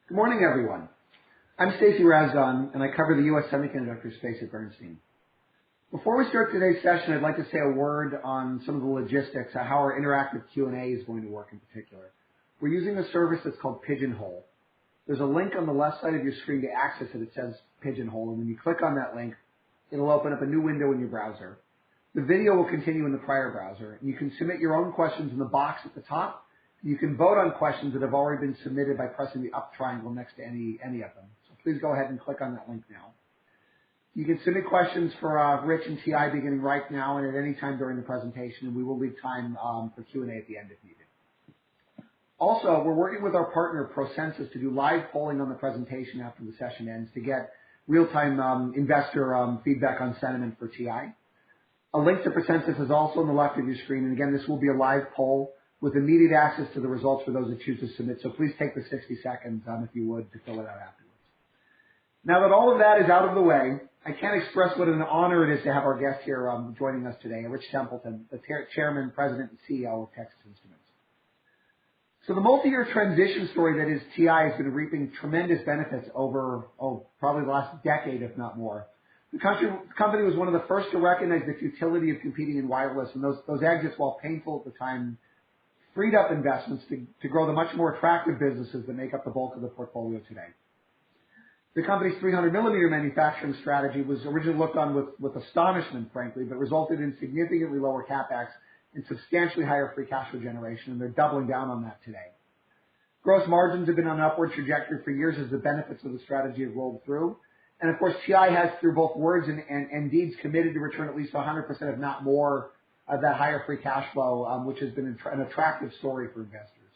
Good morning, everyone. I'm Stacy Razdan, and I cover the U.S. semiconductor space at Bernstein. Before we start today's session, I'd like to say a word on some of the logistics of how our interactive Q&A is going to work in particular. We're using a service that's called Pigeonhole. There's a link on the left side of your screen to access it. It says Pigeonhole, and when you click on that link, it'll open up a new window in your browser. The video will continue in the prior browser. You can submit your own questions in the box at the top. You can vote on questions that have already been submitted by pressing the up triangle next to any of them. So please go ahead and click on that link now. You can submit questions for Rich and TI beginning right now and at any time during the presentation, and we will leave time for Q&A at the end if needed. Also, we're working with our partner, ProCensus, to do live polling on the presentation after the session ends to get real-time investor feedback on sentiment for TI. A link to ProCensus is also on the left of your screen, and again, this will be a live poll with immediate access to the results for those that choose to submit. So please take the 60 seconds, if you would, to fill it out afterwards. Now that all of that is out of the way, I can't express what an honor it is to have our guest here joining us today, Rich Templeton, the Chairman, President, and CEO of Texas Instruments. So the multi-year transition story that is TI has been reaping tremendous benefits over, probably the last decade, if not more. The company was one of the first to recognize the futility of competing in wireless, and those exits, while painful at the time, freed up investments to grow the much more attractive businesses that make up the bulk of the portfolio today. The company's 300 millimeter manufacturing strategy was originally looked on with astonishment, frankly, but resulted in significantly lower CapEx and substantially higher free cash flow generation, and they're doubling down on that today. Gross margins have been on an upward trajectory for years as the benefits of the strategy have rolled through. And of course, TI has, through both words and deeds, committed to return at least 100%, if not more, of that higher free cash flow, which has been an attractive story for investors.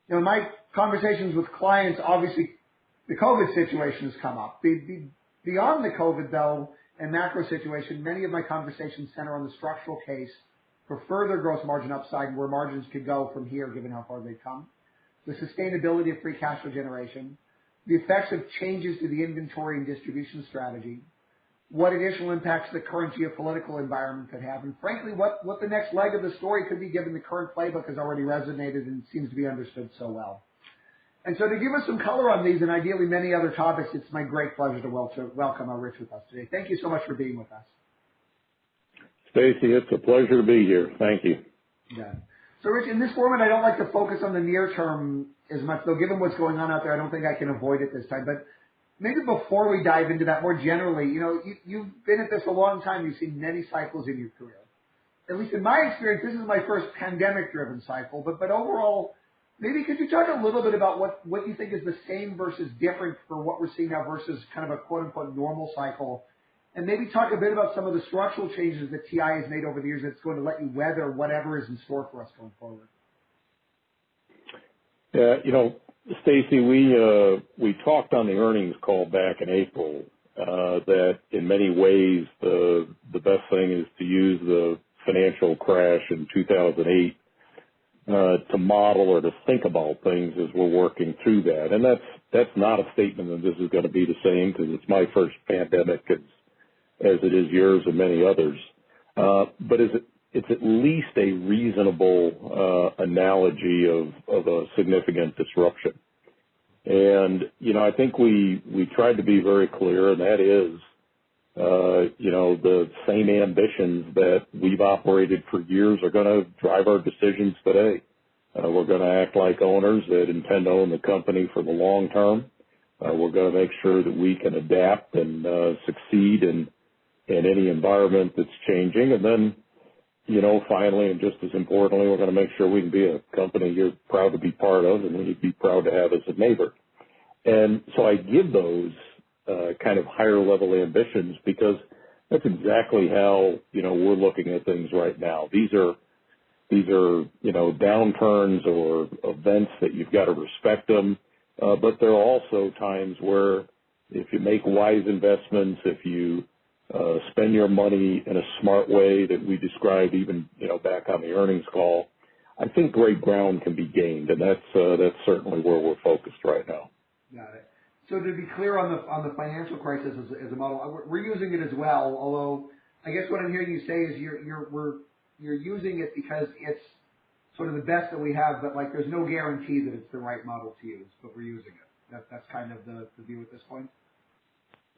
You know, in my conversations with clients, obviously, the COVID situation has come up. Beyond the COVID, though, and macro situation, many of my conversations center on the structural case for further gross margin upside and where margins could go from here, given how far they've come, the sustainability of free cash flow generation, the effects of changes to the inventory and distribution strategy, what additional impacts the current geopolitical environment could have, and frankly, what the next leg of the story could be given the current playbook has already resonated and seems to be understood so well. And so to give us some color on these and ideally many other topics, it's my great pleasure to welcome Rich with us today. Thank you so much for being with us. Stacy, it's a pleasure to be here. Thank you. Yeah. So Rich, in this format, I don't like to focus on the near term as much, though given what's going on out there, I don't think I can avoid it this time. But maybe before we dive into that more generally, you know, you've been at this a long time. You've seen many cycles in your career. At least in my experience, this is my first pandemic-driven cycle. But overall, maybe could you talk a little bit about what you think is the same versus different for what we're seeing now versus kind of a quote-unquote normal cycle? And maybe talk a bit about some of the structural changes that TI has made over the years that's going to let you weather whatever is in store for us going forward. Yeah, you know, Stacy, we talked on the earnings call back in April that in many ways the best thing is to use the financial crash in 2008 to model or to think about things as we're working through that. And that's not a statement that this is going to be the same because it's my first pandemic as it is yours and many others. But it's at least a reasonable analogy of a significant disruption. And, you know, I think we tried to be very clear, and that is, you know, the same ambitions that we've operated for years are going to drive our decisions today. We're going to act like owners that intend to own the company for the long term. We're going to make sure that we can adapt and succeed in any environment that's changing. And then, you know, finally, and just as importantly, we're going to make sure we can be a company you're proud to be part of and we'd be proud to have as a neighbor. And so I give those kind of higher level ambitions because that's exactly how, you know, we're looking at things right now. These are, you know, downturns or events that you've got to respect them. But there are also times where if you make wise investments, if you spend your money in a smart way that we described even, you know, back on the earnings call, I think great ground can be gained, and that's certainly where we're focused right now. Got it. So to be clear on the financial crisis as a model, we're using it as well. Although I guess what I'm hearing you say is you're using it because it's sort of the best that we have, but like there's no guarantee that it's the right model to use, but we're using it. That's kind of the view at this point?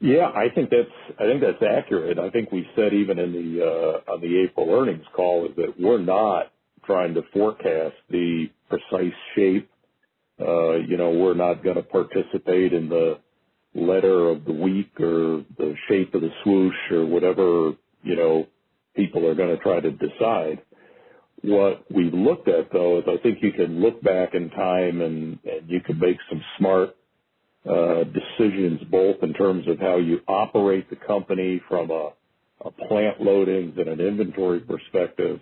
Yeah, I think that's accurate. I think we said even in the on the April earnings call is that we're not trying to forecast the precise shape. We're not going to participate in the letter of the week or the shape of the swoosh or whatever, people are going to try to decide. What we looked at, though, is I think you can look back in time and you can make some smart decisions, both in terms of how you operate the company from a plant loadings and an inventory perspective,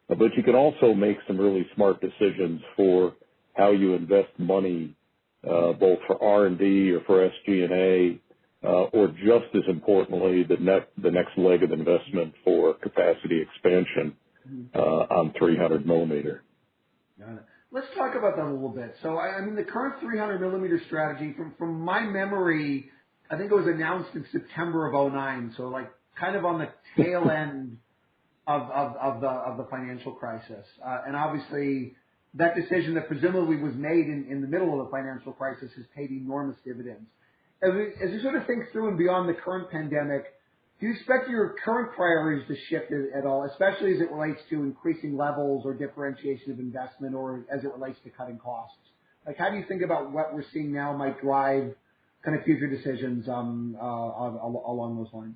but you can also make some really smart decisions for how you invest money, both for R&D or for SG&A, or just as importantly, the next leg of investment for capacity expansion on 300 millimeter. Got it. Let's talk about that a little bit. So, the current 300 millimeter strategy, from my memory, I think it was announced in September of '09. So, like, kind of on the tail end of the financial crisis, and obviously that decision that presumably was made in the middle of the financial crisis has paid enormous dividends. As you sort of think through and beyond the current pandemic, do you expect your current priorities to shift at all, especially as it relates to increasing levels or differentiation of investment, or as it relates to cutting costs? Like, how do you think about what we're seeing now might drive kind of future decisions along those lines?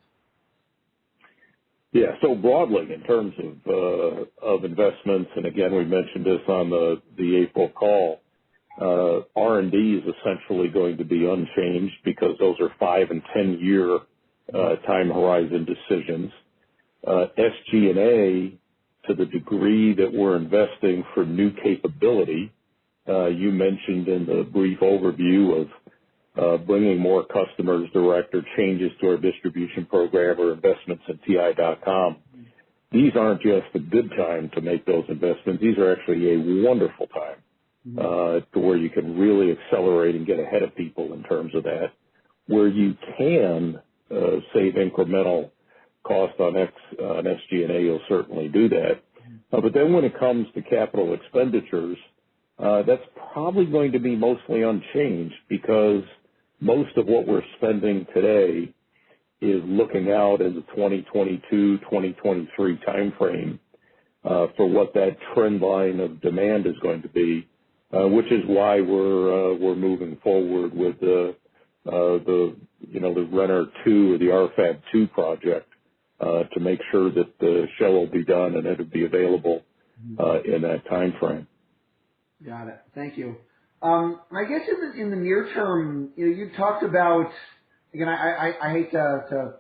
Yeah. So broadly, in terms of investments, and again, we mentioned this on the April call, R&D is essentially going to be unchanged because those are 5 and 10 year time horizon decisions. SG&A, to the degree that we're investing for new capability, you mentioned in the brief overview of bringing more customers direct or changes to our distribution program or investments in TI.com. These aren't just a good time to make those investments. These are actually a wonderful time to where you can really accelerate and get ahead of people in terms of that. Where you can save incremental cost on SG&A, you'll certainly do that. But then when it comes to capital expenditures, that's probably going to be mostly unchanged because most of what we're spending today is looking out in the 2022, 2023 timeframe for what that trend line of demand is going to be, which is why we're moving forward with the Renner 2 or the RFAB 2 project to make sure that the shell will be done and it'll be available in that time frame. Got it. Thank you. I guess in the near term, you talked about, again, I hate to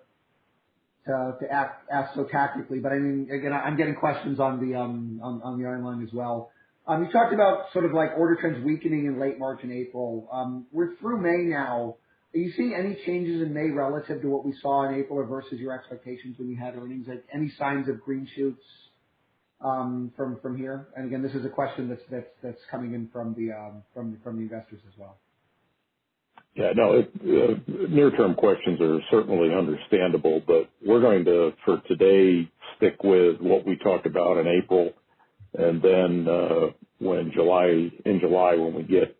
ask so tactically, but again, I'm getting questions on the online as well. You talked about sort of like order trends weakening in late March and April. We're through May now. Are you seeing any changes in May relative to what we saw in April or versus your expectations when you had earnings? Like, any signs of green shoots from here? And again, this is a question that's coming in from the investors as well. Yeah, no, near-term questions are certainly understandable, but we're going to, for today, stick with what we talked about in April, and then in July when we get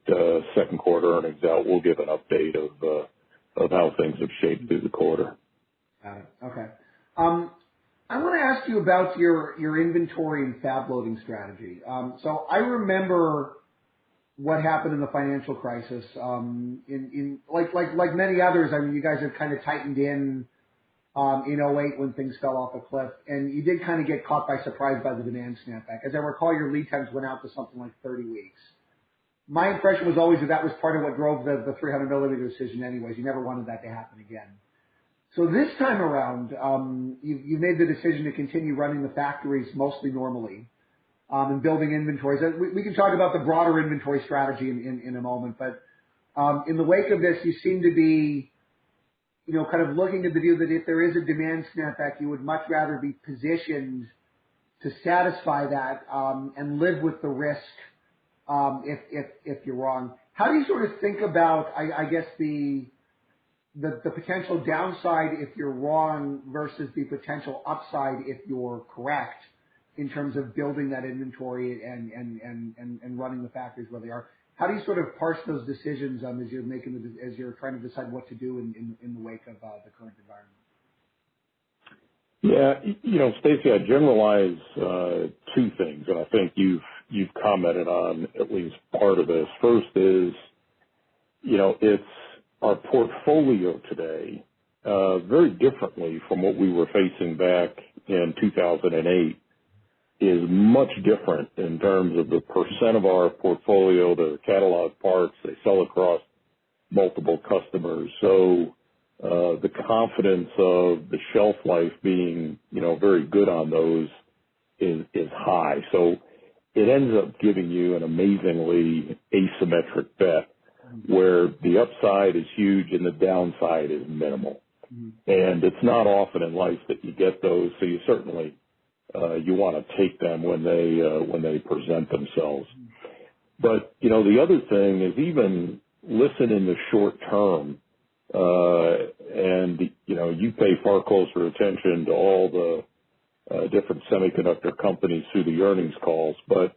second quarter earnings out, we'll give an update of how things have shaped through the quarter. Got it. Okay. I want to ask you about your inventory and fab loading strategy. So I remember what happened in the financial crisis. In like many others, you guys have kind of tightened in '08 when things fell off a cliff, and you did kind of get caught by surprise by the demand snapback. As I recall, your lead times went out to something like 30 weeks. My impression was always that was part of what drove the 300 millimeter decision anyways. You never wanted that to happen again. So this time around, you made the decision to continue running the factories mostly normally, and building inventories. We can talk about the broader inventory strategy in a moment, but in the wake of this, you seem to be kind of looking at the view that if there is a demand snapback, you would much rather be positioned to satisfy that and live with the risk if you're wrong. How do you sort of think about, I guess, the potential downside if you're wrong versus the potential upside if you're correct in terms of building that inventory and running the factories where they are? How do you sort of parse those decisions as you're as you're trying to decide what to do in the wake of the current environment? Yeah, Stacy, I generalize two things, and I think you've commented on at least part of this. First is, it's our portfolio today very differently from what we were facing back in 2008 is much different in terms of the percent of our portfolio that are catalog parts. They sell across multiple customers. So the confidence of the shelf life being, very good on those is high. So it ends up giving you an amazingly asymmetric bet where the upside is huge and the downside is minimal. And it's not often in life that you get those, so you certainly you want to take them when they present themselves. But the other thing is even listen in the short term, and you pay far closer attention to all the different semiconductor companies through the earnings calls, but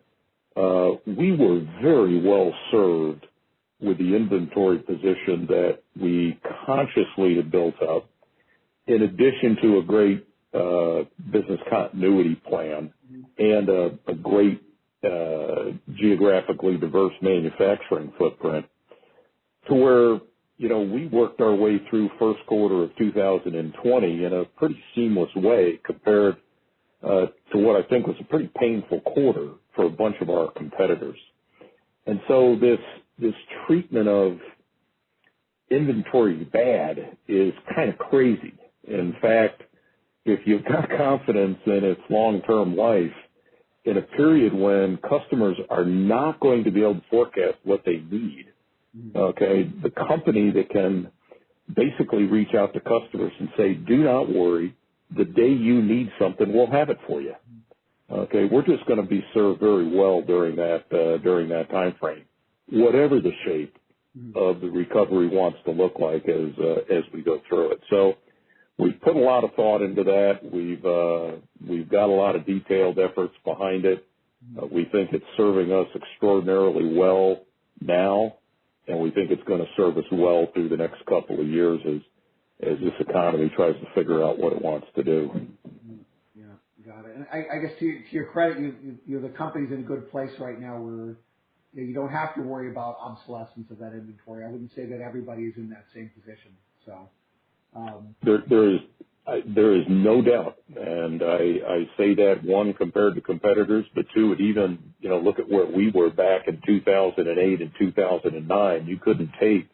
we were very well served with the inventory position that we consciously had built up, in addition to a great business continuity plan and a great geographically diverse manufacturing footprint, to where we worked our way through first quarter of 2020 in a pretty seamless way compared to what I think was a pretty painful quarter for a bunch of our competitors. And so this treatment of inventory bad is kind of crazy. In fact, if you've got confidence in its long-term life, in a period when customers are not going to be able to forecast what they need, okay, the company that can basically reach out to customers and say, do not worry, the day you need something, we'll have it for you. Okay, we're just going to be served very well during that time frame, whatever the shape of the recovery wants to look like as we go through it. So we've put a lot of thought into that. We've got a lot of detailed efforts behind it. We think it's serving us extraordinarily well now, and we think it's going to serve us well through the next couple of years as this economy tries to figure out what it wants to do. Yeah, got it. And I guess to your credit, the company's in a good place right now where you don't have to worry about obsolescence of that inventory. I wouldn't say that everybody is in that same position. So there is no doubt, and I say that, one, compared to competitors, but two, it even look at where we were back in 2008 and 2009. You couldn't take,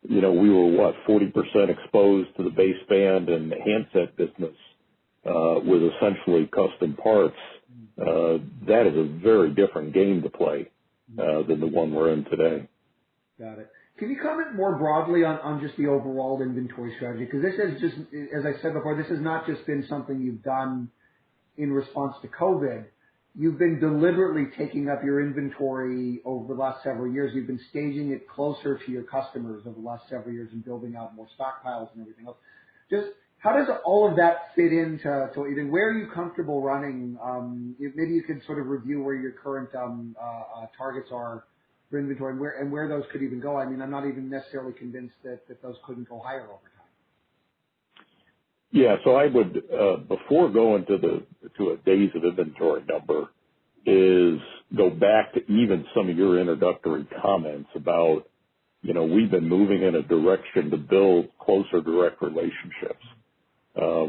we were 40% exposed to the baseband and handset business with essentially custom parts. That is a very different game to play than the one we're in today. Got it. Can you comment more broadly on just the overall inventory strategy? Because this is just, as I said before, this has not just been something you've done in response to COVID. You've been deliberately taking up your inventory over the last several years. You've been staging it closer to your customers over the last several years and building out more stockpiles and everything else. Just how does all of that fit into even where are you comfortable running? Maybe you could sort of review where your current targets are for inventory and where those could even go. I mean, I'm not even necessarily convinced that those couldn't go higher over time. Yeah, so I would, before going to a days of inventory number, is go back to even some of your introductory comments about, we've been moving in a direction to build closer direct relationships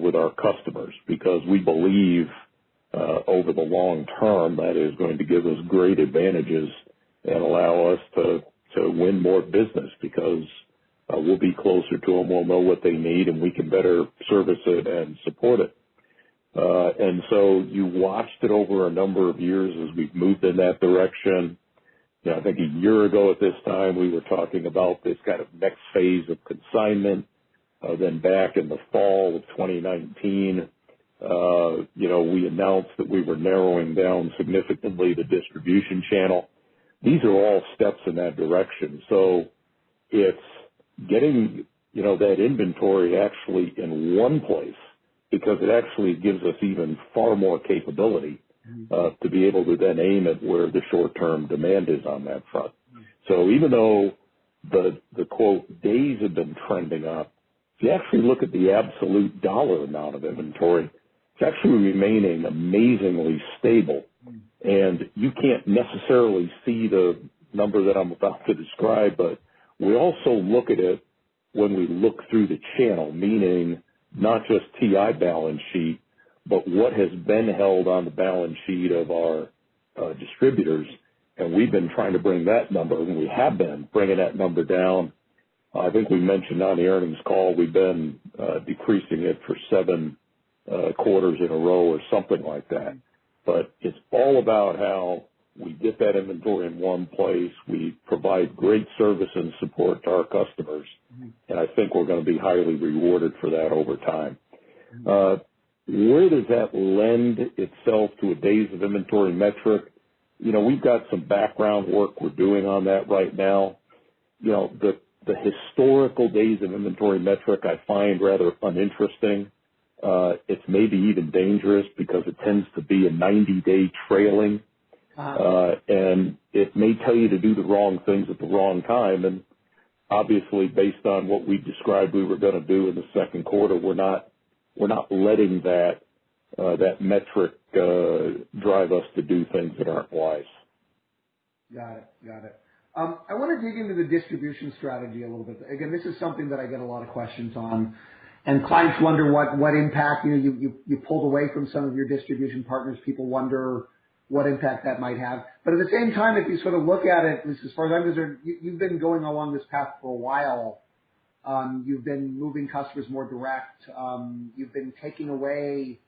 with our customers because we believe over the long term that is going to give us great advantages and allow us to win more business because we'll be closer to them, we'll know what they need, and we can better service it and support it. And so you watched it over a number of years as we've moved in that direction. I think a year ago at this time we were talking about this kind of next phase of consignment. Then back in the fall of 2019, we announced that we were narrowing down significantly the distribution channel. These are all steps in that direction. So it's getting, that inventory actually in one place because it actually gives us even far more capability to be able to then aim at where the short-term demand is on that front. So even though the quote days have been trending up, if you actually look at the absolute dollar amount of inventory, it's actually remaining amazingly stable. And you can't necessarily see the number that I'm about to describe, but we also look at it when we look through the channel, meaning not just TI balance sheet, but what has been held on the balance sheet of our distributors. And we've been trying to bring that number, and we have been bringing that number down. I think we mentioned on the earnings call we've been decreasing it for 7 quarters in a row or something like that. But it's all about how we get that inventory in one place. We provide great service and support to our customers, and I think we're going to be highly rewarded for that over time. Where does that lend itself to a days of inventory metric? You know, we've got some background work we're doing on that right now. You know, the historical days of inventory metric I find rather uninteresting. It's maybe even dangerous because it tends to be a 90-day trailing, and it may tell you to do the wrong things at the wrong time. And obviously, based on what we described we were going to do in the second quarter, we're not letting that metric drive us to do things that aren't wise. Got it. I want to dig into the distribution strategy a little bit. Again, this is something that I get a lot of questions on. And clients wonder what impact, you pulled away from some of your distribution partners. People wonder what impact that might have. But at the same time, if you sort of look at it, as far as I'm concerned, you've been going along this path for a while. You've been moving customers more direct. You've been taking away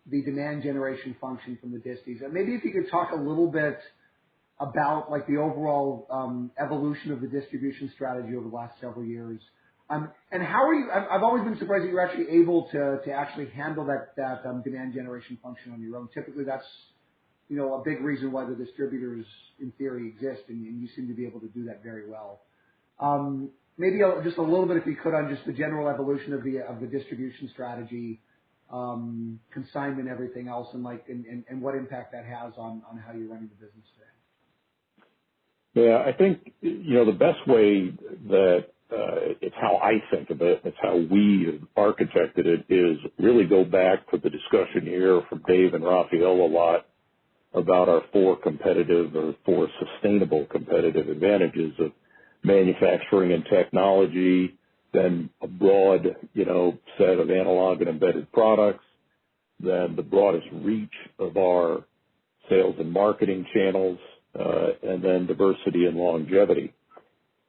the demand generation function from the disties. And maybe if you could talk a little bit about like the overall evolution of the distribution strategy over the last several years. And how are you? I've always been surprised that you're actually able to actually handle that demand generation function on your own. Typically, that's a big reason why the distributors, in theory, exist, and you seem to be able to do that very well. Maybe just a little bit, if you could, on just the general evolution of the distribution strategy, consignment, everything else, and what impact that has on how you're running the business today. Yeah, I think the best way that it's how I think of it, it's how we have architected it, is really go back to the discussion you hear from Dave and Raphael a lot about our 4 sustainable competitive advantages of manufacturing and technology, then a broad, set of analog and embedded products, then the broadest reach of our sales and marketing channels, and then diversity and longevity.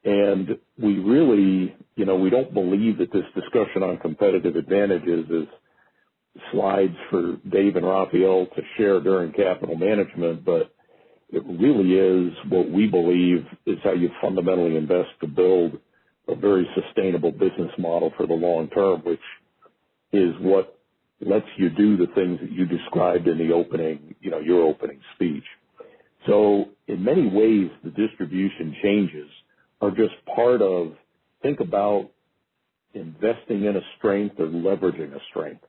And we really, we don't believe that this discussion on competitive advantages is slides for Dave and Raphael to share during capital management, but it really is what we believe is how you fundamentally invest to build a very sustainable business model for the long term, which is what lets you do the things that you described in the opening, your opening speech. So in many ways, the distribution changes are just part of, think about investing in a strength or leveraging a strength.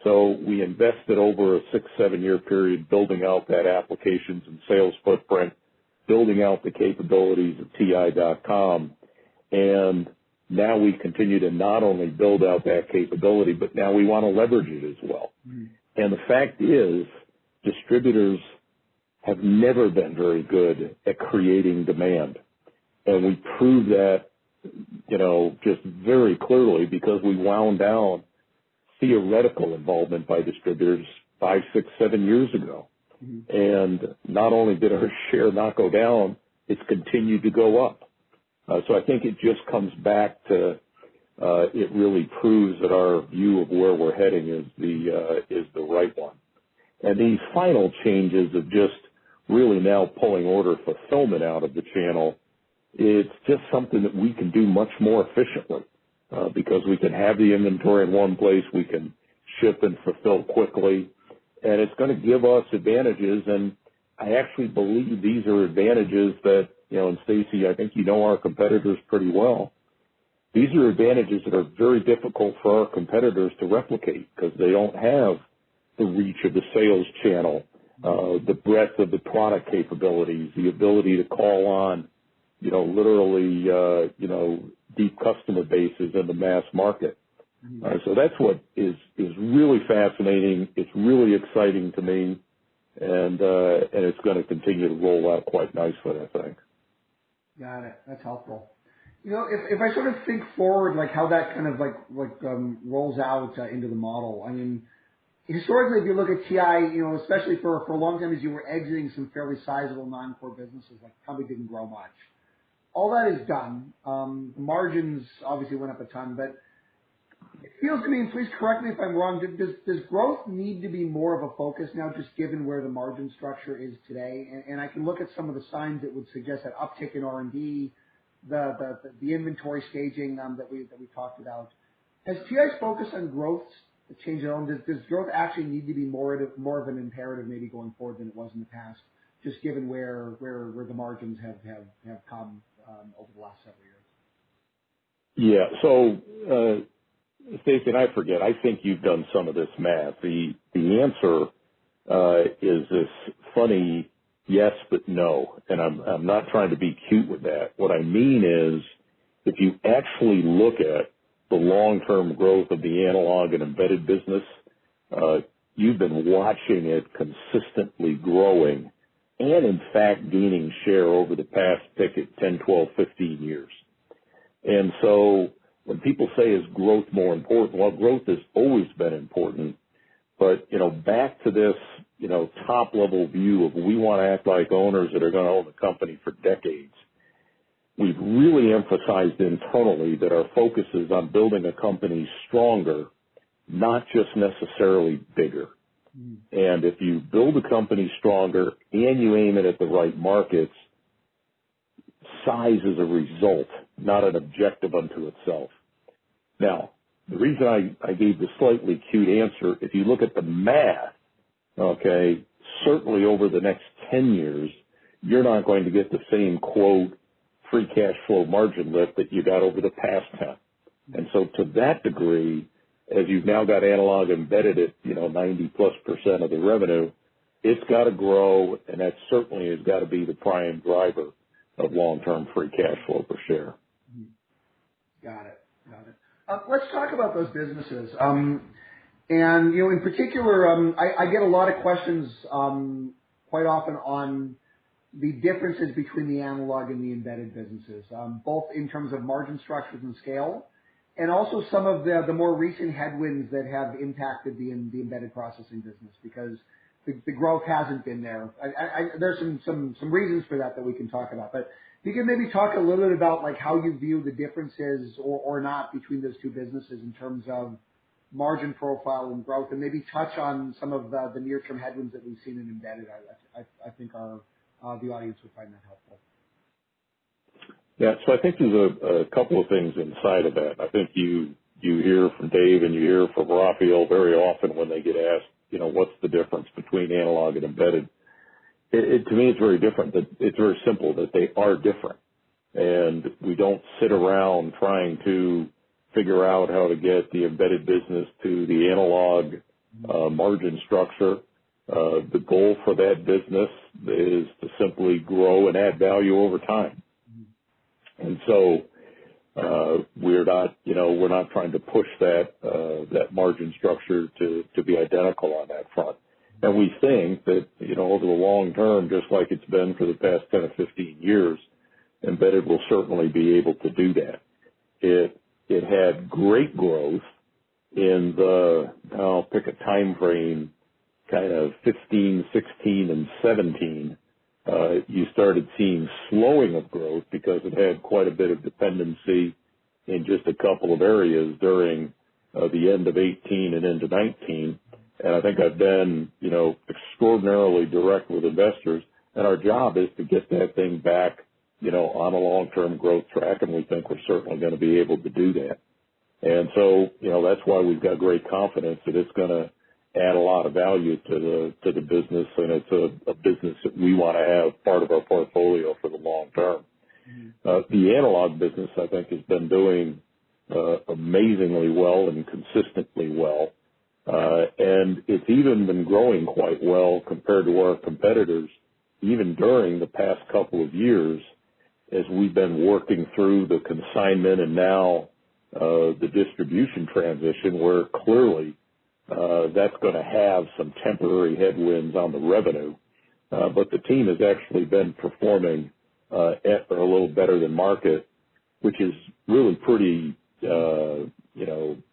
So we invested over a 6-7 year period building out that applications and sales footprint, building out the capabilities of TI.com, and now we continue to not only build out that capability, but now we want to leverage it as well. And the fact is, distributors have never been very good at creating demand. And we proved that, just very clearly because we wound down theoretical involvement by distributors 5, 6, 7 years ago. And not only did our share not go down, it's continued to go up. So I think it just comes back to, it really proves that our view of where we're heading is the right one. And these final changes of just really now pulling order fulfillment out of the channel, it's just something that we can do much more efficiently because we can have the inventory in one place, we can ship and fulfill quickly, and it's going to give us advantages. And I actually believe these are advantages that, and Stacy, I think our competitors pretty well. These are advantages that are very difficult for our competitors to replicate because they don't have the reach of the sales channel, the breadth of the product capabilities, the ability to call on, literally, deep customer bases in the mass market. So that's what is really fascinating. It's really exciting to me, and it's going to continue to roll out quite nicely, I think. Got it. That's helpful. If I sort of think forward, like how that kind of rolls out into the model. I mean, historically, if you look at TI, especially for a long time, as you were exiting some fairly sizable non-core businesses, like probably didn't grow much. All that is done. The margins obviously went up a ton, but it feels to me, and please correct me if I'm wrong, does growth need to be more of a focus now, just given where the margin structure is today? And I can look at some of the signs that would suggest that uptick in R&D, the inventory staging that we talked about. Has TI's focus on growth changed at all? Does growth actually need to be more of an imperative maybe going forward than it was in the past, just given where the margins have come over the last several years? Yeah. So, Stacey, and I forget, I think you've done some of this math. The answer is this funny yes but no, and I'm not trying to be cute with that. What I mean is, if you actually look at the long-term growth of the analog and embedded business, you've been watching it consistently growing and, in fact, gaining share over the past, pick it, 10, 12, 15 years. And so when people say, is growth more important? Well, growth has always been important. But, back to this, top-level view of we want to act like owners that are going to own the company for decades. We've really emphasized internally that our focus is on building a company stronger, not just necessarily bigger. And if you build a company stronger and you aim it at the right markets, size is a result, not an objective unto itself. Now, the reason I gave the slightly cute answer, if you look at the math, okay, certainly over the next 10 years, you're not going to get the same, quote, free cash flow margin lift that you got over the past 10. And so to that degree, as you've now got analog embedded at, 90+% of the revenue, it's got to grow, and that certainly has got to be the prime driver of long-term free cash flow per share. Got it. Let's talk about those businesses. And, in particular, I get a lot of questions quite often on the differences between the analog and the embedded businesses, both in terms of margin structures and scale, and also some of the more recent headwinds that have impacted the embedded processing business, because the growth hasn't been there. There's some reasons for that we can talk about, but you can maybe talk a little bit about like how you view the differences or not between those two businesses in terms of margin profile and growth, and maybe touch on some of the near-term headwinds that we've seen in embedded. I think the audience would find that helpful. Yeah, so I think there's a couple of things inside of that. I think you hear from Dave and you hear from Rafael very often when they get asked, what's the difference between analog and embedded? To me, it's very different. It's very simple that they are different. And we don't sit around trying to figure out how to get the embedded business to the analog margin structure. The goal for that business is to simply grow and add value over time. And so we're not trying to push that margin structure to be identical on that front. And we think that, over the long term, just like it's been for the past 10 or 15 years, embedded will certainly be able to do that. It had great growth in I'll pick a time frame, kind of 15, 16, and 17. You started seeing slowing of growth because it had quite a bit of dependency in just a couple of areas during the end of 18 and into 19. And I think I've been, extraordinarily direct with investors, and our job is to get that thing back, on a long-term growth track, and we think we're certainly going to be able to do that. And so, that's why we've got great confidence that it's going to add a lot of value to the business, and it's a business that we want to have part of our portfolio for the long term. The analog business, I think, has been doing amazingly well and consistently well. And it's even been growing quite well compared to our competitors, even during the past couple of years. as we've been working through the consignment and now the distribution transition, where clearly that's going to have some temporary headwinds on the revenue. But the team has actually been performing at or a little better than market, which is really pretty,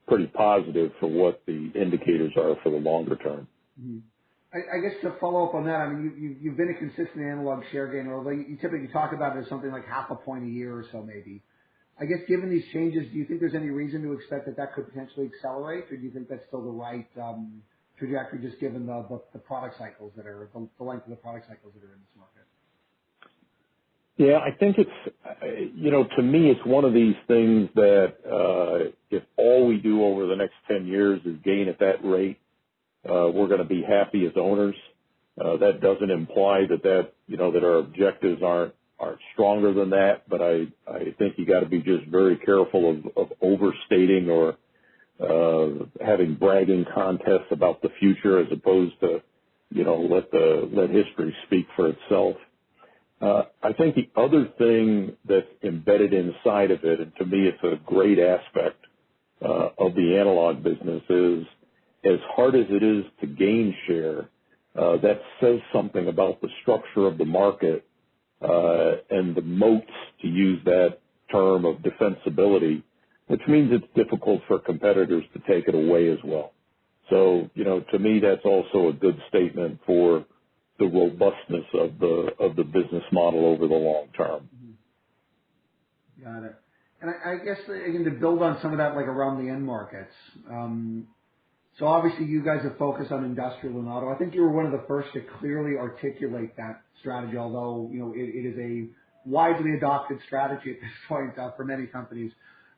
pretty positive for what the indicators are for the longer term. Mm-hmm. I guess to follow up on that, I mean, you've been a consistent analog share gainer, although you typically talk about it as something like half a point a year or so maybe. I guess given these changes, do you think there's any reason to expect that could potentially accelerate, or do you think that's still the right trajectory just given the product cycles that are, the length of the product cycles that are in this market? Yeah, I think it's, to me, it's one of these things that if all we do over the next 10 years is gain at that rate, we're going to be happy as owners. That doesn't imply that our objectives aren't stronger than that, but I think you got to be just very careful of overstating or having bragging contests about the future as opposed to, let history speak for itself. I think the other thing that's embedded inside of it, and to me it's a great aspect of the analog business, is as hard as it is to gain share, that says something about the structure of the market and the moats, to use that term of defensibility, which means it's difficult for competitors to take it away as well. So, to me, that's also a good statement for the robustness of the business model over the long term. Mm-hmm. Got it. And I guess, again, to build on some of that, like around the end markets, so obviously you guys have focused on industrial and auto. I think you were one of the first to clearly articulate that strategy, although, it is a widely adopted strategy at this point for many companies.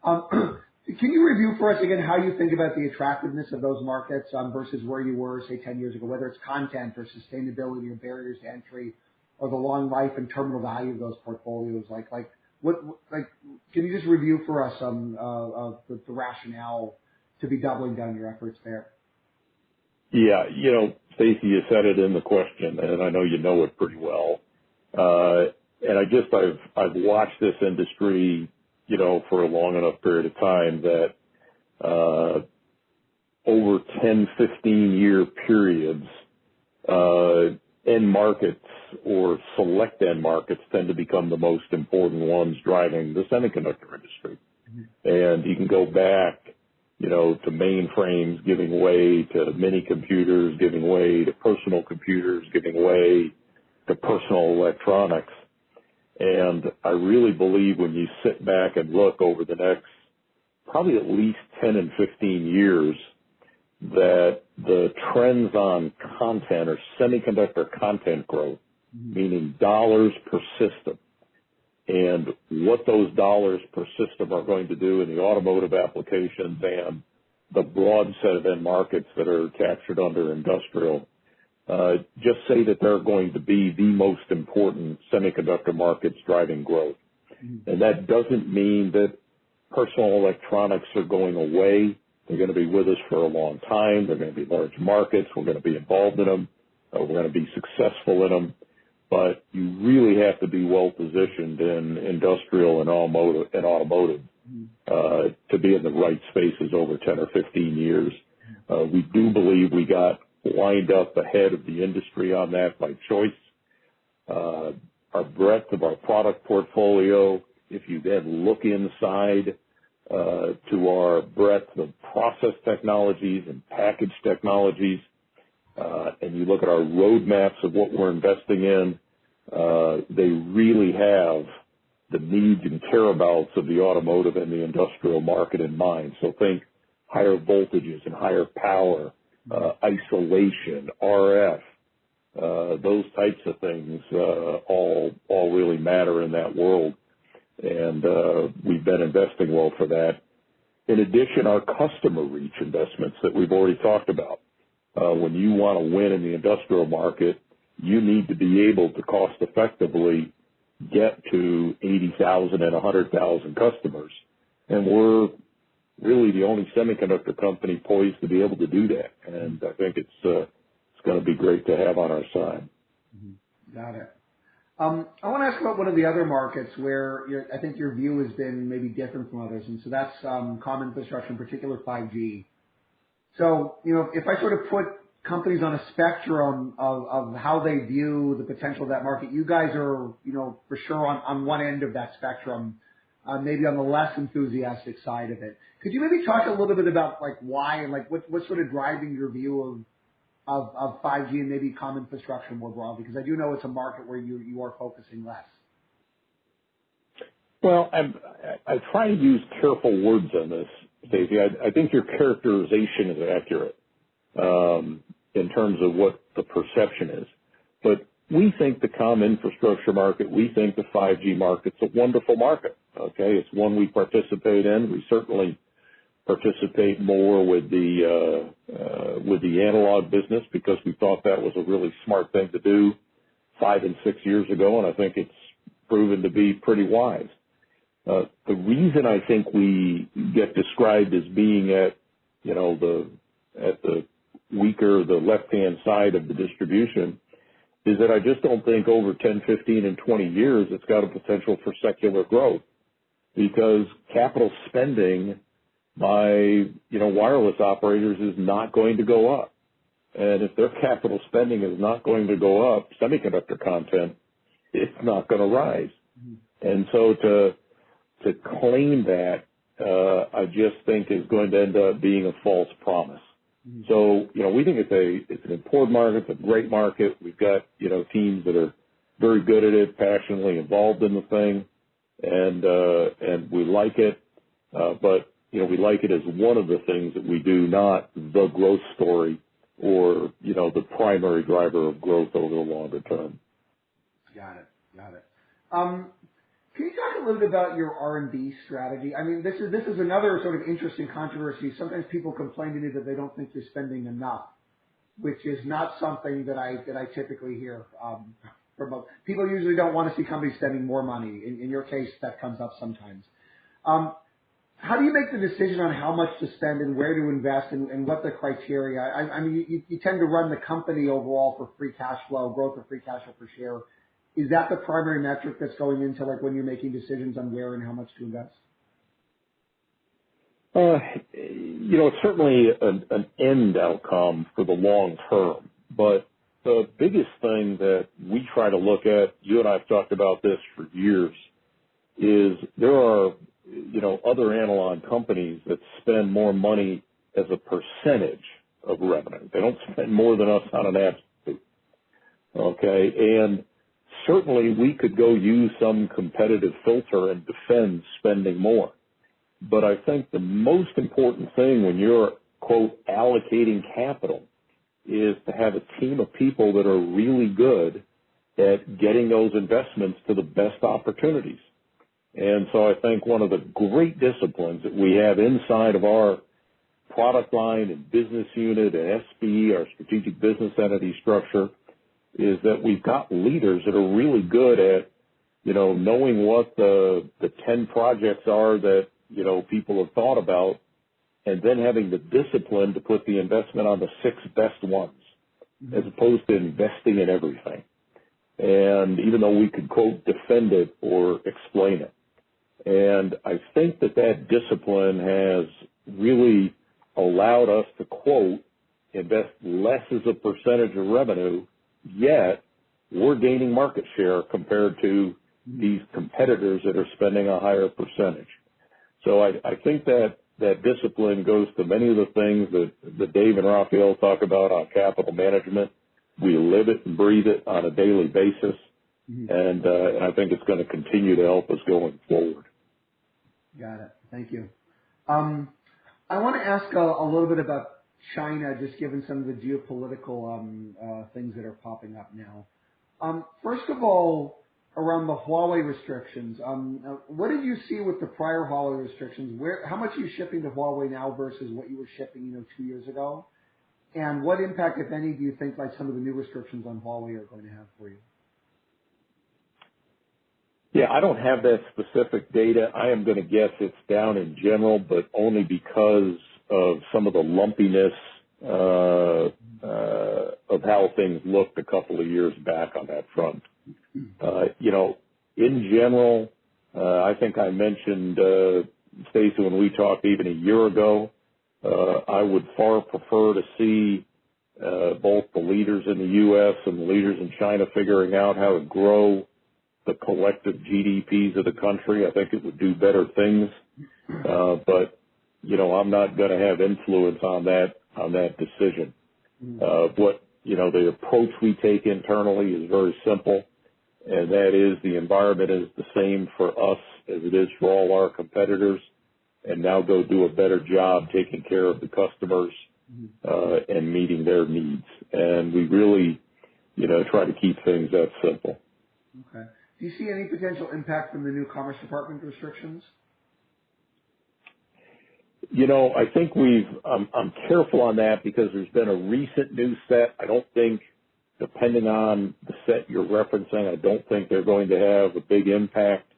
Can you review for us again how you think about the attractiveness of those markets versus where you were, say, 10 years ago, whether it's content or sustainability or barriers to entry or the long life and terminal value of those portfolios? Can you just review for us the rationale to be doubling down your efforts there? Yeah, Stacy, you said it in the question, and I know you know it pretty well. And I've watched this industry, for a long enough period of time that over 10, 15-year periods, end markets or select end markets tend to become the most important ones driving the semiconductor industry. Mm-hmm. And you can go back, to mainframes giving way to mini computers, giving way to personal computers, giving way to personal electronics. And I really believe when you sit back and look over the next probably at least 10 and 15 years, that the trends on content or semiconductor content growth, mm-hmm. meaning dollars per system, and what those dollars per system are going to do in the automotive applications and the broad set of end markets that are captured under industrial, just say that they're going to be the most important semiconductor markets driving growth. Mm-hmm. And that doesn't mean that personal electronics are going away. They're going to be with us for a long time. They're going to be large markets. We're going to be involved in them. We're going to be successful in them. But you really have to be well positioned in industrial and automotive to be in the right spaces over 10 or 15 years. We do believe we got lined up ahead of the industry on that by choice. Our breadth of our product portfolio, if you then look inside to our breadth of process technologies and package technologies, and you look at our roadmaps of what we're investing in, they really have the needs and careabouts of the automotive and the industrial market in mind. So think higher voltages and higher power, isolation, RF, those types of things all really matter in that world. And we've been investing well for that. In addition, our customer reach investments that we've already talked about. When you want to win in the industrial market, you need to be able to cost effectively get to 80,000 and 100,000 customers. And we're really the only semiconductor company poised to be able to do that. And I think it's going to be great to have on our side. Mm-hmm. Got it. I want to ask about one of the other markets where I think your view has been maybe different from others, and so that's common infrastructure, in particular 5G. So, if I sort of put companies on a spectrum of how they view the potential of that market, you guys are, for sure on one end of that spectrum, maybe on the less enthusiastic side of it. Could you maybe talk a little bit about like why and like what's sort of driving your view of 5G and maybe common infrastructure more broadly? Because I do know it's a market where you are focusing less. Well, I try to use careful words on this, Stacey. I think your characterization is accurate in terms of what the perception is. But we think the common infrastructure market, we think the 5G market's a wonderful market. Okay, it's one we participate in. We certainly participate more with the analog business because we thought that was a really smart thing to do 5 and 6 years ago, and I think it's proven to be pretty wise. The reason I think we get described as being at the weaker, the left-hand side of the distribution is that I just don't think over 10, 15, and 20 years it's got a potential for secular growth because capital spending by, wireless operators is not going to go up. And if their capital spending is not going to go up, semiconductor content, it's not going to rise. Mm-hmm. And so to claim that, I just think is going to end up being a false promise. Mm-hmm. So, we think it's an important market, it's a great market. We've got, teams that are very good at it, passionately involved in the thing, and we like it. But, we like it as one of the things that we do, not the growth story or, the primary driver of growth over the longer term. Got it. Can you talk a little bit about your R&D strategy? I mean, this is another sort of interesting controversy. Sometimes people complain to me that they don't think you're spending enough, which is not something that I typically hear from people. Usually don't want to see companies spending more money. In your case, that comes up sometimes. How do you make the decision on how much to spend and where to invest and what the criteria? I mean, you tend to run the company overall for free cash flow, growth of free cash flow per share. Is that the primary metric that's going into like when you're making decisions on where and how much to invest? It's certainly an end outcome for the long term, but the biggest thing that we try to look at, you and I have talked about this for years, is there are, other analog companies that spend more money as a percentage of revenue. They don't spend more than us on an absolute. Okay, and certainly we could go use some competitive filter and defend spending more. But I think the most important thing when you're, quote, allocating capital is to have a team of people that are really good at getting those investments to the best opportunities. And so I think one of the great disciplines that we have inside of our product line and business unit and SBE, our strategic business entity structure, is that we've got leaders that are really good at, knowing what the 10 projects are that, people have thought about, and then having the discipline to put the investment on the 6 best ones, mm-hmm. as opposed to investing in everything. And even though we could, quote, defend it or explain it. And I think that discipline has really allowed us to, quote, invest less as a percentage of revenue, yet we're gaining market share compared to these competitors that are spending a higher percentage. So I think that discipline goes to many of the things that Dave and Raphael talk about on capital management. We live it and breathe it on a daily basis, mm-hmm. and I think it's going to continue to help us going forward. Got it. Thank you. I want to ask a little bit about China, just given some of the geopolitical things that are popping up now. First of all, around the Huawei restrictions, what did you see with the prior Huawei restrictions? How much are you shipping to Huawei now versus what you were shipping, 2 years ago? And what impact, if any, do you think like some of the new restrictions on Huawei are going to have for you? Yeah, I don't have that specific data. I am going to guess it's down in general, but only because of some of the lumpiness of how things looked a couple of years back on that front. In general, I think I mentioned, Stacy, when we talked even a year ago, I would far prefer to see both the leaders in the U.S. and the leaders in China figuring out how to grow the collective GDPs of the country. I think it would do better things. But I'm not going to have influence on that decision. The approach we take internally is very simple, and that is the environment is the same for us as it is for all our competitors, and now go do a better job taking care of the customers and meeting their needs. And we really, try to keep things that simple. Okay. Do you see any potential impact from the new Commerce Department restrictions? I think I'm careful on that because there's been a recent new set. I don't think, depending on the set you're referencing, I don't think they're going to have a big impact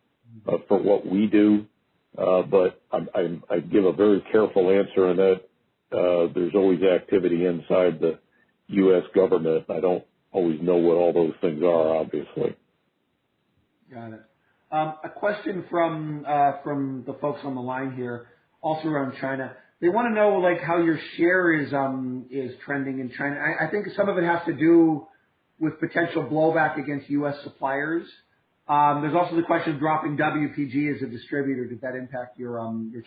for what we do. But I give a very careful answer in that there's always activity inside the U.S. government. I don't always know what all those things are, obviously. Got it. A question from the folks on the line here, also around China. They want to know how your share is trending in China. I think some of it has to do with potential blowback against U.S. suppliers. There's also the question of dropping WPG as a distributor. Did that impact your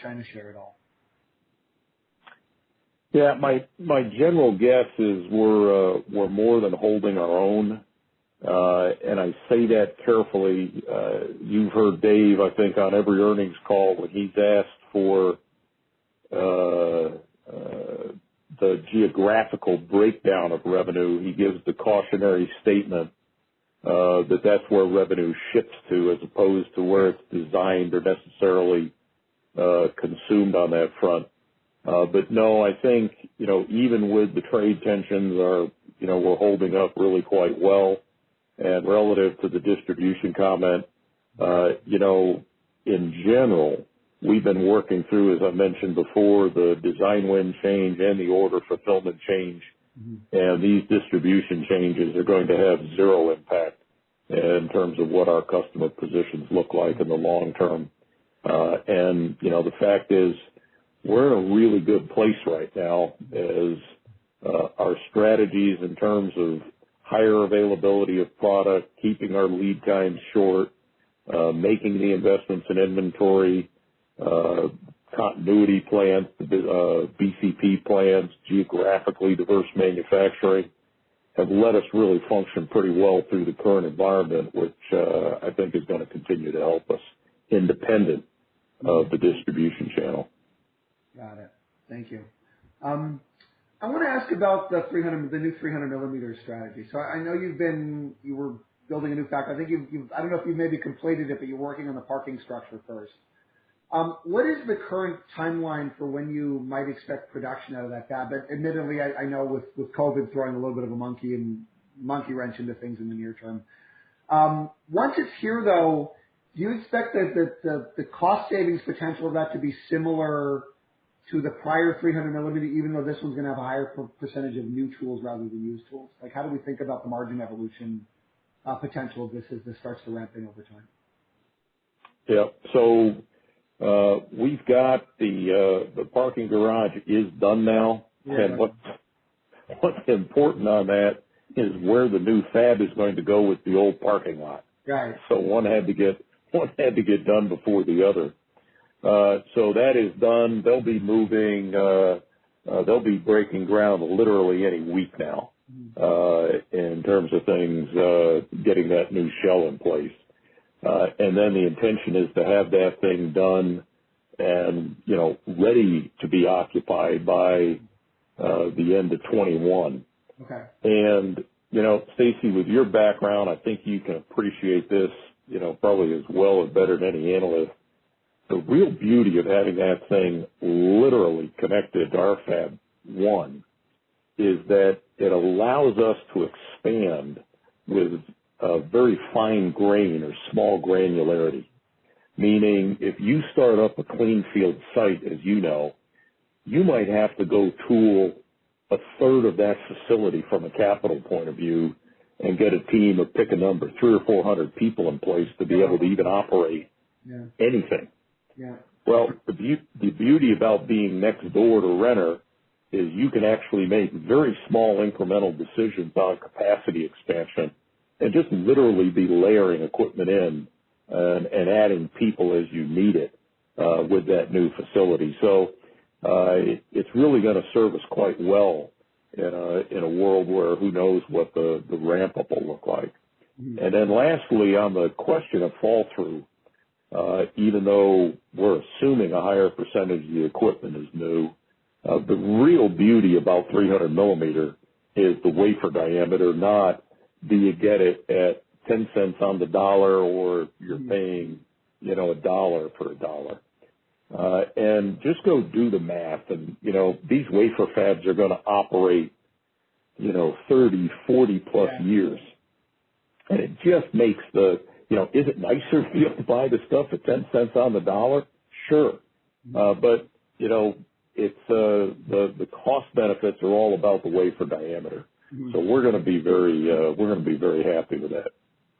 China share at all? Yeah, my general guess is we're more than holding our own. And I say that carefully. You've heard Dave, I think, on every earnings call when he's asked for the geographical breakdown of revenue, he gives the cautionary statement that that's where revenue ships to as opposed to where it's designed or necessarily consumed on that front. But no, I think, even with the trade tensions we're holding up really quite well. And relative to the distribution comment, in general, we've been working through, as I mentioned before, the design win change and the order fulfillment change. And these distribution changes are going to have zero impact in terms of what our customer positions look like in the long term. And the fact is we're in a really good place right now as our strategies in terms of higher availability of product, keeping our lead times short, making the investments in inventory, continuity plans, BCP plans, geographically diverse manufacturing have let us really function pretty well through the current environment, which I think is going to continue to help us independent of the distribution channel. Got it. Thank you. I want to ask about the new 300 millimeter strategy. So I know you were building a new factory. I think I don't know if you've maybe completed it, but you're working on the parking structure first. What is the current timeline for when you might expect production out of that fab? But admittedly, I know with COVID throwing a little bit of a monkey wrench into things in the near term. Once it's here, though, do you expect that the cost savings potential of that to be similar to the prior 300 millimeter, even though this one's going to have a higher percentage of new tools rather than used tools? How do we think about the margin evolution potential of this as this starts to ramp in over time? Yeah. So we've got the parking garage is done now, and what's important on that is where the new fab is going to go with the old parking lot. Right. So one had to get done before the other. So that is done. They'll be moving. They'll be breaking ground literally any week now in terms of things getting that new shell in place. And then the intention is to have that thing done and ready to be occupied by the end of 21. Okay. And Stacy, with your background, I think you can appreciate this probably as well or better than any analyst. The real beauty of having that thing literally connected to our Fab 1 is that it allows us to expand with a very fine grain or small granularity, meaning if you start up a clean field site, as you know, you might have to go tool a third of that facility from a capital point of view and get a team of pick a number, 300 or 400 people in place to be able to even operate anything. Yeah. Well, the beauty about being next door to Renner is you can actually make very small incremental decisions on capacity expansion and just literally be layering equipment in and adding people as you need it with that new facility. So it's really going to serve us quite well in a world where who knows what the ramp up will look like. Mm-hmm. And then lastly, on the question of fall through, even though we're assuming a higher percentage of the equipment is new, the real beauty about 300 millimeter is the wafer diameter, not do you get it at 10 cents on the dollar or you're paying, $1 for a dollar. And just go do the math. And, these wafer fabs are going to operate, 30, 40 plus years. And it just makes is it nicer to be able to buy the stuff at 10 cents on the dollar? Sure. But, it's, the cost benefits are all about the wafer diameter. Mm-hmm. So we're going to be very happy with that.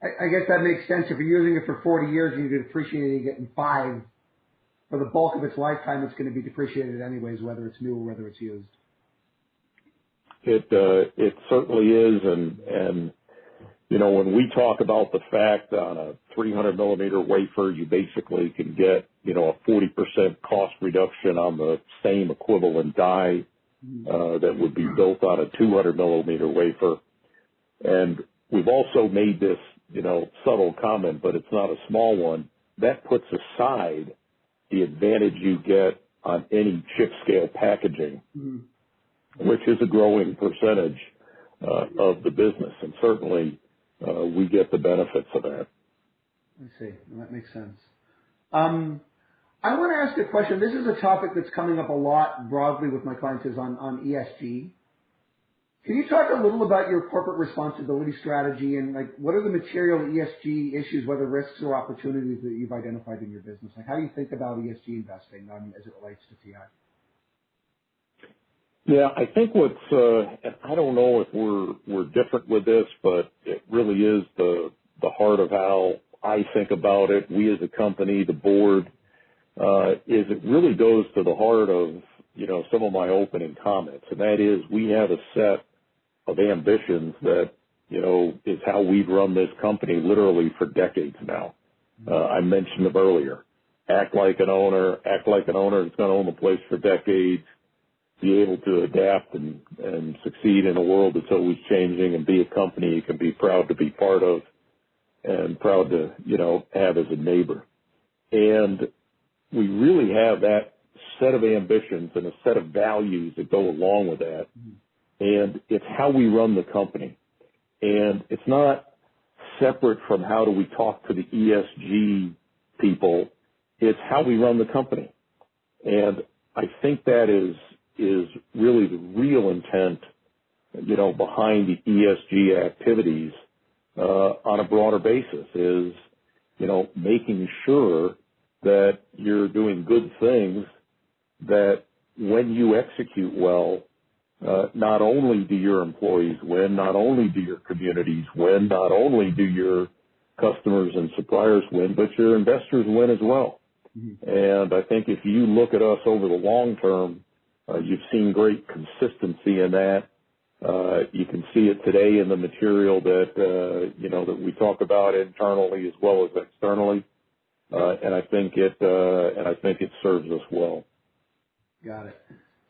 I guess that makes sense. If you're using it for 40 years and you're depreciating it in 5, for the bulk of its lifetime, it's going to be depreciated anyways, whether it's new or whether it's used. It certainly is. And, when we talk about the fact on a 300 millimeter wafer, you basically can get, a 40% cost reduction on the same equivalent die, that would be built on a 200 millimeter wafer. And we've also made this, subtle comment, but it's not a small one. That puts aside the advantage you get on any chip scale packaging, which is a growing percentage of the business. And certainly we get the benefits of that. I see. Well, that makes sense. I want to ask a question. This is a topic that's coming up a lot broadly with my clients is on ESG. Can you talk a little about your corporate responsibility strategy and what are the material ESG issues, whether risks or opportunities that you've identified in your business? How do you think about ESG investing as it relates to TI? Yeah, I think I don't know if we're different with this, but it really is the heart of how I think about it. We as a company, the board, is it really goes to the heart of, some of my opening comments. And that is we have a set of ambitions that, is how we've run this company literally for decades now. I mentioned them earlier. Act like an owner that's going to own the place for decades, be able to adapt and succeed in a world that's always changing, and be a company you can be proud to be part of and proud to, have as a neighbor. And we really have that set of ambitions and a set of values that go along with that. And it's how we run the company. And it's not separate from how do we talk to the ESG people. It's how we run the company. And I think that is really the real intent, behind the ESG activities, on a broader basis is, making sure that you're doing good things that when you execute well, not only do your employees win, not only do your communities win, not only do your customers and suppliers win, but your investors win as well. Mm-hmm. And I think if you look at us over the long term, you've seen great consistency in that. You can see it today in the material that, that we talk about internally as well as externally. And I think it serves us well. Got it.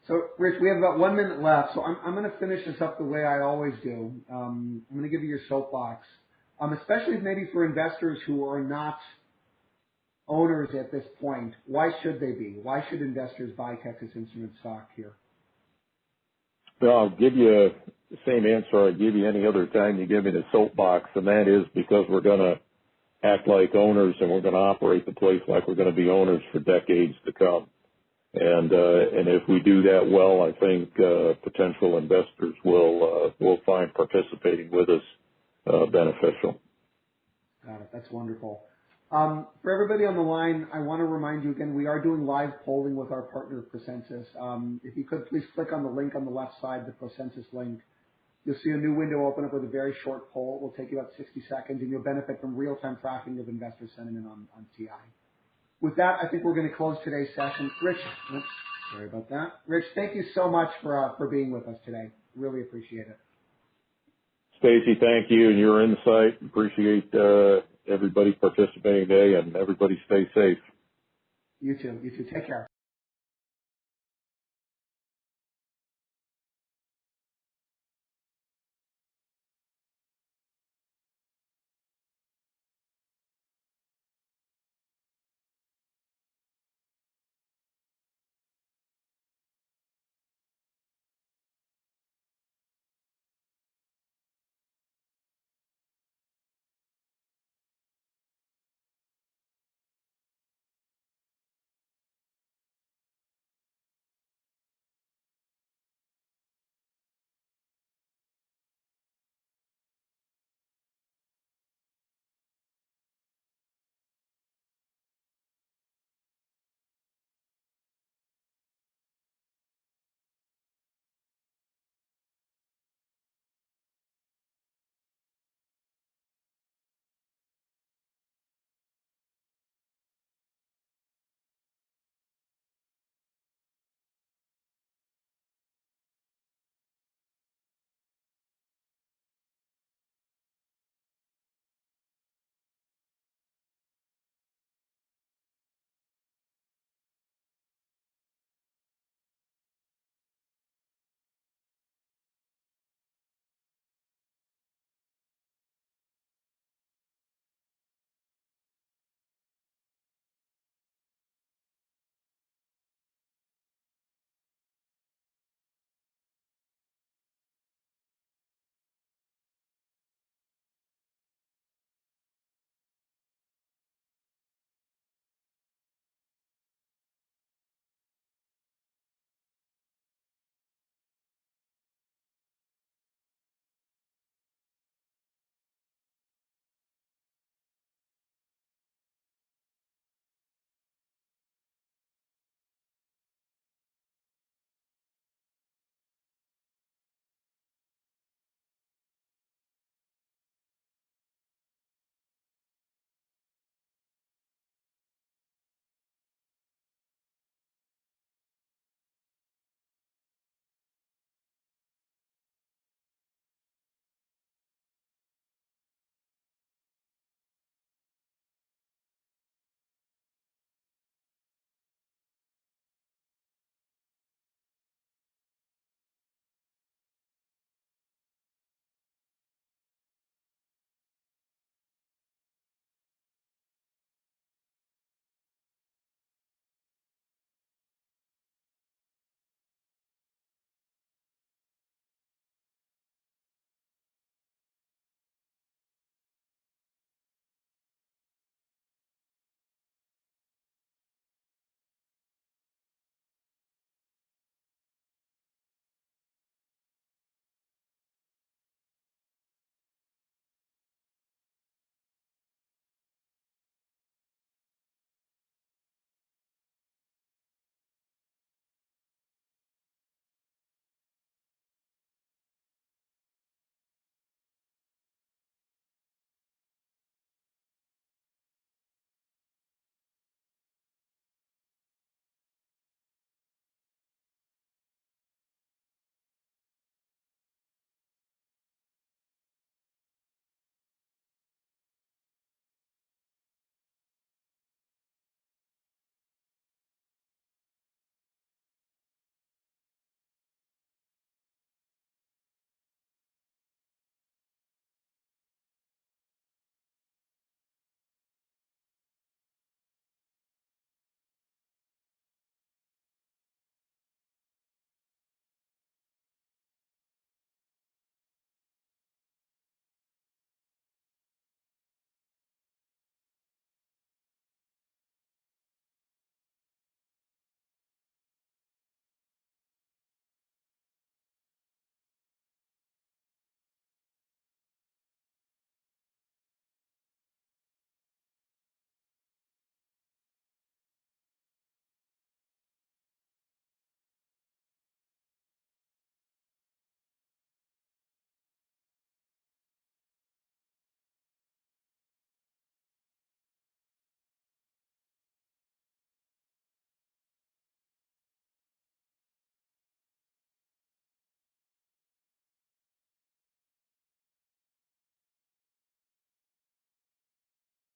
So, Rich, we have about 1 minute left, so I'm going to finish this up the way I always do. I'm going to give you your soapbox, especially maybe for investors who are not owners at this point. Why should they be? Why should investors buy Texas Instruments stock here? Well, I'll give you the same answer I give you any other time you give me the soapbox, and that is because we're going to act like owners and we're going to operate the place like we're going to be owners for decades to come. And if we do that well, I think potential investors will find participating with us beneficial. Got it. That's wonderful. For everybody on the line, I want to remind you again, we are doing live polling with our partner, Procensus. If you could please click on the link on the left side, the Procensus link. You'll see a new window open up with a very short poll. It will take you about 60 seconds, and you'll benefit from real-time tracking of investor sentiment on TI. With that, I think we're going to close today's session. Rich, oops, sorry about that. Rich, thank you so much for being with us today. Really appreciate it. Stacy, thank you and your insight. Appreciate everybody participating today, and everybody stay safe. You too. You too. Take care.